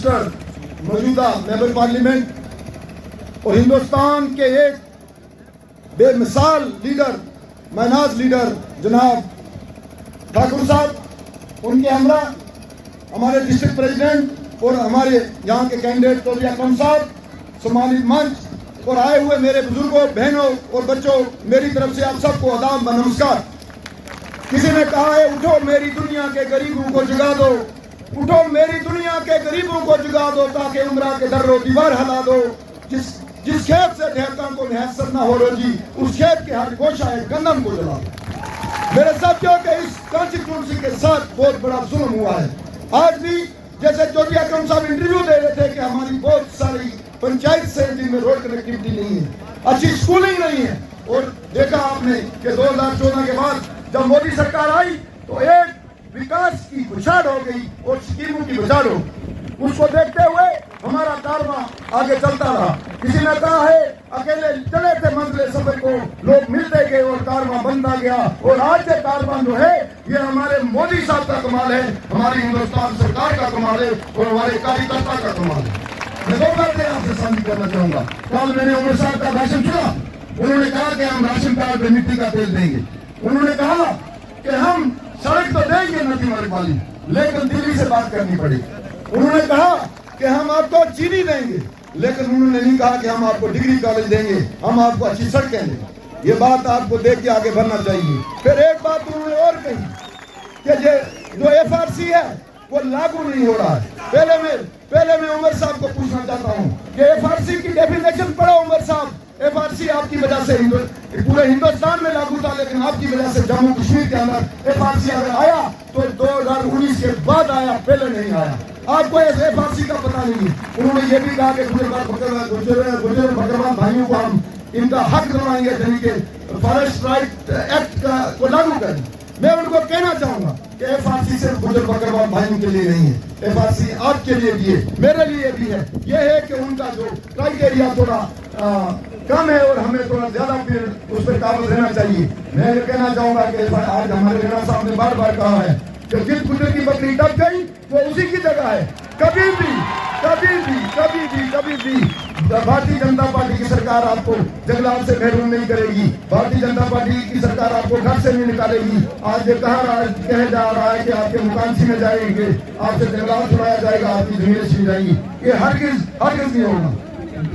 Minister, मौजूदा member parliament और हिंदुस्तान के एक बेमिसाल लीडर, मायनाज लीडर जनाब ठाकुर साहब, उनके हमरा हमारे डिस्ट्रिक्ट प्रेसिडेंट और हमारे यहाँ के कैंडिडेट चौधरी अकरम साहब, सम्मानित मंच और आए हुए मेरे बुजुर्गों, बहनों और बच्चों, मेरी तरफ से आप सबको आदाब व नमस्कार। किसी ने कहा है उठो मेरी दुनिया के गरीबों को जगा दो, उठो मेरी दुनिया के गरीबों को जगा दो, ताकि उम्रा के दर्रो दीवार हिला दो। जिस खेत से ढेरका को मैसर न हो रोजी, उस खेत के हर गोशा है गंदम को जला दो। मेरे साथियों के इस कॉन्स्टिट्यूंसी के साथ बहुत बड़ा जुल्म हुआ है। आज भी जैसे चौधरी अकरम साहब इंटरव्यू दे रहे थे कि हमारी बहुत सारी पंचायत से जिनमें रोड कनेक्टिविटी नहीं है, अच्छी स्कूलिंग नहीं है। और देखा आपने कि 2014 के बाद जब मोदी सरकार आई तो एक विकास की बुछाड़ हो गई और स्कीमों की बुछाड़ हो। उसको देखते हुए हमारा कारवां आगे चलता रहा। किसी ने कहा है अकेले चले थे मंजिल सफर को, लोग मिलते गए और कारवां बनता गया। और आज के कारवां जो है ये हमारे मोदी साहब का कमाल है, हमारी हिंदुस्तान सरकार का कमाल है और हमारे कार्यकर्ता का कमाल है। मैं दो बातें आपसे साझी करना चाहूंगा। कल मैंने उमर साहब का भाषण सुना, उन्होंने कहा कि हम राशन कार्ड में मिट्टी का तेल देंगे। उन्होंने कहा कि हम सड़क तो देंगे नदी मार्ग वाली, लेकिन दिल्ली से बात करनी पड़ेगी। उन्होंने कहा कि हम आपको चीनी देंगे, लेकिन उन्होंने नहीं कहा कि हम आपको डिग्री कॉलेज देंगे, हम आपको अच्छी सड़कें देंगे। ये बात आपको देख के आगे बढ़ना चाहिए। फिर एक बात उन्होंने और कही कि जो FRC है वो लागू नहीं हो रहा है। पहले मैं उमर साहब को पूछना चाहता हूँ कि FRC की डेफिनेशन पढ़ो उमर साहब। FRC आपकी वजह से पूरे हिंदुस्तान में लागू था, लेकिन आपकी वजह से जम्मू कश्मीर के अंदर FRC अगर आया तो 2019 के बाद आया, पहले नहीं आया। आपको FRC का पता नहीं है। उन्होंने ये भी कहा कि गुजर बकरवाल भाइयों को हम इनका हक दिलवाएंगे, यानी कि फॉरेस्ट राइट एक्ट को लागू करें। मैं उनको कहना चाहूंगा कि FRC सिर्फ गुजर बकरवाल भाइयों के लिए नहीं है, FRC आपके लिए भी है, मेरे लिए भी है। यह है कि उनका जो क्राइटेरिया थोड़ा कम है और हमें थोड़ा ज्यादा फिर उस पर काबू रहना चाहिए। मैं ये कहना चाहूंगा कि आज हमारे नेता साहब ने बार बार कहा है कि जिस गुजर की बकरी दब गई वो उसी की जगह है। कभी भी भारतीय जनता पार्टी की सरकार आपको जंगलात से महरूम नहीं करेगी। भारतीय जनता पार्टी की सरकार आपको घर से नहीं निकालेगी। आज ये कह जा रहा है कि आपके मकान छीने जाएंगे, आपसे जंगलात छुड़ाया जाएगा, आपकी जमीनें छीनी जाएंगी। ये हरगिज नहीं होगा।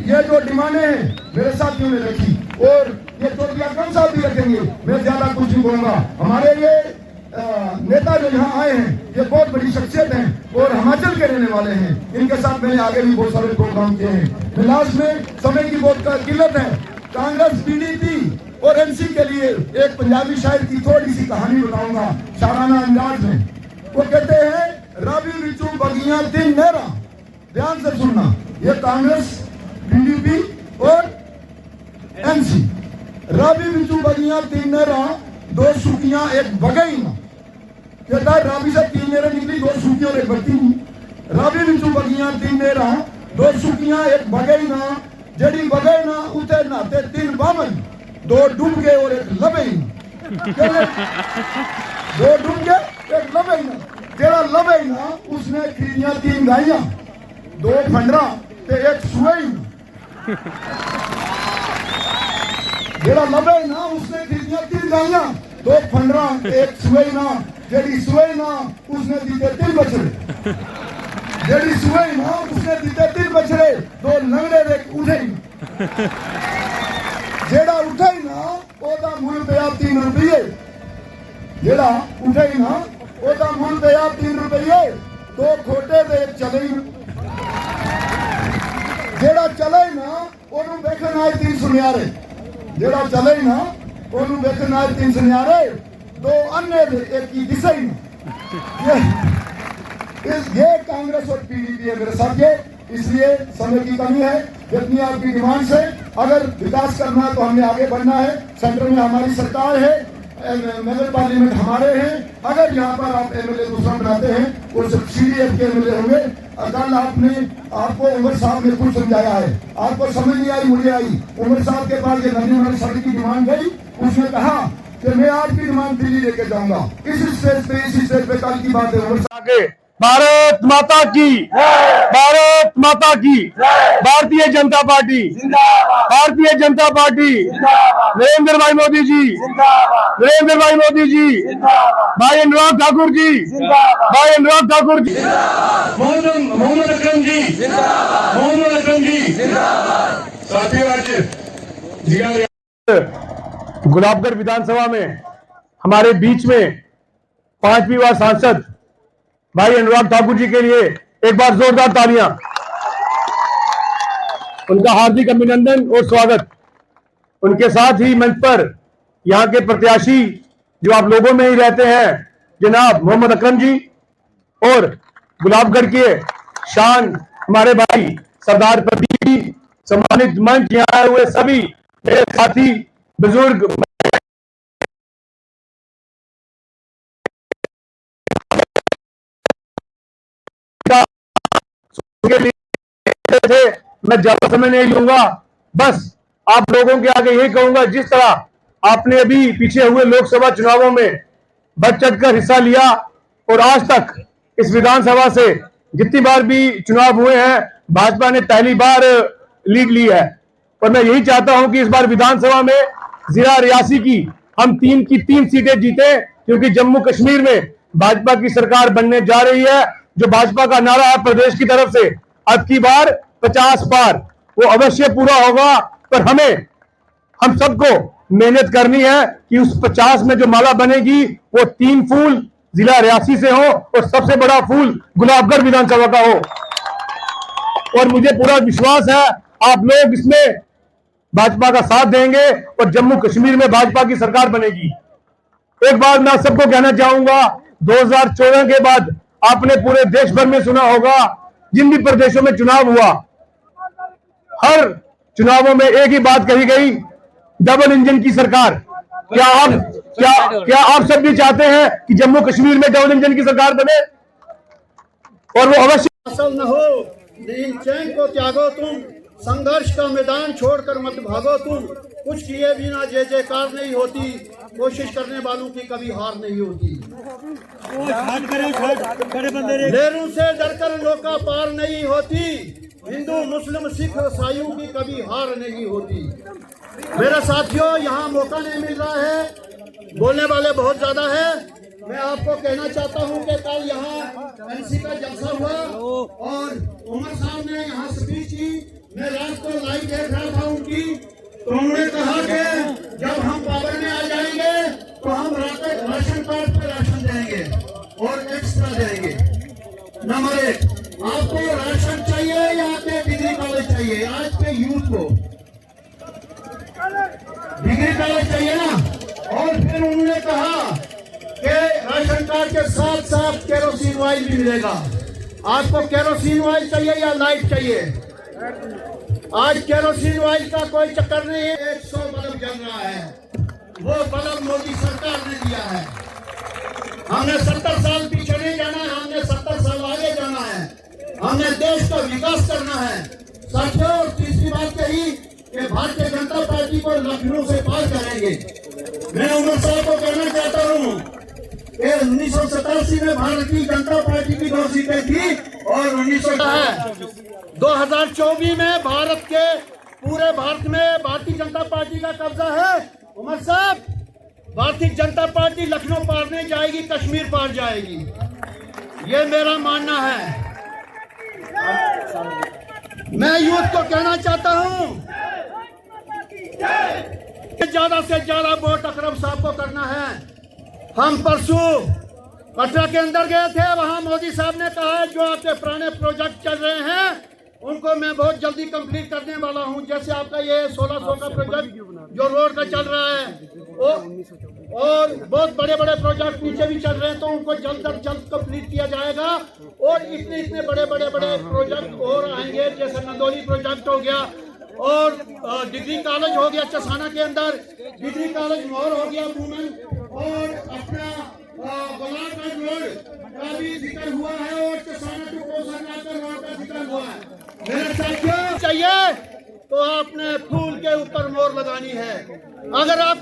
ये जो डिमांडें हैं मेरे साथियों ने रखी और ये चौधरी अकरम साहब भी रखेंगे। मैं ज्यादा कुछ नहीं बोलूंगा। हमारे ये नेता जो यहाँ आए हैं ये बहुत बड़ी शख्सियत हैं और हिमाचल के रहने वाले हैं। इनके साथ मैंने आगे भी बहुत सारे प्रोग्राम किए हैं। लास्ट में समय की बहुत किल्लत है। कांग्रेस, PDP और NC के लिए एक पंजाबी शायर की थोड़ी सी कहानी बताऊंगा शाराना अंदाज में। वो कहते हैं रवि विचू बगियां दिन नहरा। ध्यान से सुनना, ये कांग्रेस, PDP और NC। रवि विचू बगियां तीन नहरा, दो सूखियां एक बगई ना। कहता है रावी से तीन नहरें निकली, दो सूखी और एक बगती नहीं। रावी विचू बगियां तीन नहरां, दो सूखियां एक बगई ना। जड़ी बगई ना उते नाते तीन बामन, दो डूब गए और एक लबे ना। दो डूब गए एक लबे ना। जेड़ा लबे ना उसने खरीदियां तीन गाइयां, दो फंडरा ते एक सुई ना। जेड़ा लबे ना उसने खरीदियां तीन गाइयां, दो फंडरा एक सुई ना। जेड़ी सुई ना उसने दीते तीन बछड़े। जेड़ी सुई ना उसने दीते तीन बछड़े, दो लंगड़े एक उठे। जेड़ा उठे ना ओदा मुल पे 3 रुपये। जेड़ा उठे ना ओदा मुल पे 3 रुपये, दो खोटे दे एक चले। जेड़ा चले ना ओनू देखन आए 3 सुनियारे। जेड़ा चले ना ओनू देखन आए 3 सुनियारे, दो अन्य एक की दिशा ही। ये कांग्रेस और PDP है मेरे साथ। ये इसलिए समय की कमी है। जितनी आपकी डिमांड से अगर विकास करना है तो हमने आगे बढ़ना है। सेंटर में हमारी सरकार है, मेंबर पार्लियामेंट हमारे हैं। अगर यहाँ पर आप MLA दूसरा बनाते हैं वो CDF के MLA होंगे। कल आपको उमर साहब ने कुछ समझाया है, आपको समझ नहीं आई, मुझे आई। उमर साहब के पास ये नदी नाली सड़क की डिमांड गई, उसने कहा कि मैं आपकी डिमांड दिल्ली लेके जाऊंगा। इस स्टेज पे कल की बात है। उमर साहब भारत माता की, भारत माता की, भारतीय जनता पार्टी, भारतीय जनता पार्टी, नरेंद्र भाई मोदी जी, नरेंद्र भाई मोदी जी, भाई अनुराग ठाकुर जी, भाई अनुराग ठाकुर जी, मोहम्मद अकरम जी, मोहम्मद अकरम जी, साथियों आज गुलाबगढ़ विधानसभा में हमारे बीच में 5वीं बार सांसद भाई अनुराग ठाकुर जी के लिए एक बार जोरदार तालियां। उनका हार्दिक अभिनंदन और स्वागत। उनके साथ ही मंच पर यहां के प्रत्याशी जो आप लोगों में ही रहते हैं जनाब मोहम्मद अकरम जी और गुलाबगढ़ के शान हमारे भाई सरदार प्रदीप जी, सम्मानित मंच यहां आए हुए सभी मेरे साथी बुजुर्ग के लिए थे। मैं ज्यादा समय नहीं लूंगा, बस आप लोगों के आगे यही कहूंगा, जिस तरह आपने अभी पीछे हुए लोकसभा चुनावों में बढ़ चढ़कर हिस्सा लिया और आज तक इस विधानसभा से जितनी बार भी चुनाव हुए हैं भाजपा ने पहली बार लीड ली है। और मैं यही चाहता हूं कि इस बार विधानसभा में जिला रियासी की हम 3 की 3 सीटें जीते, क्योंकि जम्मू कश्मीर में भाजपा की सरकार बनने जा रही है। जो भाजपा का नारा है प्रदेश की तरफ से अब की बार 50 पार, वो अवश्य पूरा होगा। पर हम सबको मेहनत करनी है कि उस 50 में जो माला बनेगी वो 3 फूल जिला रियासी से हो और सबसे बड़ा फूल गुलाबगढ़ विधानसभा का हो। और मुझे पूरा विश्वास है आप लोग इसमें भाजपा का साथ देंगे और जम्मू कश्मीर में भाजपा की सरकार बनेगी। एक बार मैं सबको कहना चाहूंगा, 2014 के बाद आपने पूरे देश भर में सुना होगा, जिन भी प्रदेशों में चुनाव हुआ हर चुनावों में एक ही बात कही गई, डबल इंजन की सरकार। क्या आप सब भी चाहते हैं कि जम्मू कश्मीर में डबल इंजन की सरकार बने? और वो अवश्य हासिल न हो, दीन चैन को त्यागो तुम, संघर्ष का मैदान छोड़कर मत भागो तुम, कुछ किए बिना जय जयकार नहीं होती, कोशिश करने वालों की कभी हार नहीं होती। लहरों से डरकर नौका पार नहीं होती, हिंदू मुस्लिम सिख ईसाइयों की कभी हार नहीं होती। मेरे साथियों, यहाँ मौका नहीं मिल रहा है, बोलने वाले बहुत ज्यादा है। मैं आपको कहना चाहता हूँ कि कल यहाँ एनसी का जलसा हुआ और उमर साहब ने यहाँ स्पीच की। मैं रात को लाइव देख रहा था उनकी, तो उन्होंने कहा कि जब हम पावर में आ जाएंगे तो हम राशन कार्ड पे राशन देंगे और एक्स्ट्रा देंगे। नंबर 1, आपको राशन चाहिए या आपके डिग्री कॉलेज चाहिए? आज के यूथ को डिग्री कॉलेज चाहिए ना। और फिर उन्होंने कहा कि राशन कार्ड के साथ साथ केरोसिन ऑयल भी मिलेगा। आपको केरोसिन ऑयल चाहिए या लाइट चाहिए? आज केरोसिन ऑयल का कोई चक्कर नहीं है। 100 बल्ब जल रहा है, वो बल्ब मोदी सरकार ने दिया है। हमने 70 साल पीछे नहीं जाना है, हमने 70 साल आगे जाना है। हमने देश का विकास करना है। साथियों, और तीसरी बात कही कि भारतीय जनता पार्टी को लखनऊ से पार करेंगे। मैं उमर साहब को कहना चाहता हूँ कि 1987 में भारतीय जनता पार्टी की 2 सीटें थी और 2024 में भारत के पूरे भारत में भारतीय जनता पार्टी का कब्जा है। उमर साहब, भारतीय जनता पार्टी लखनऊ पार नहीं जाएगी, कश्मीर पार जाएगी, ये मेरा मानना है। मैं यूथ को कहना चाहता हूँ, ज्यादा से ज्यादा वोट अकरम साहब को करना है। हम परसों पटना के अंदर गए थे, वहां मोदी साहब ने कहा है जो आपके पुराने प्रोजेक्ट चल रहे हैं उनको मैं बहुत जल्दी कंप्लीट करने वाला हूं। जैसे आपका ये 1600 का प्रोजेक्ट जो रोड का चल रहा है और बहुत बड़े बड़े प्रोजेक्ट नीचे भी चल रहे हैं, तो उनको जल्द से जल्द कंप्लीट किया जाएगा। और इतने बड़े प्रोजेक्ट और आएंगे, जैसे नंदोली प्रोजेक्ट हो गया और डिग्री कॉलेज हो गया चसाना के अंदर, डिग्री कॉलेज मोर हो गया वुमेन, और अपना बलारगढ़ रोड का भी जिक्र हुआ है और चसाना टू कोसरनाथ रोड का जिक्र हुआ है। मेरे साथियों, चाहिए तो आपने फूल के ऊपर मोर लगानी है। अगर आपको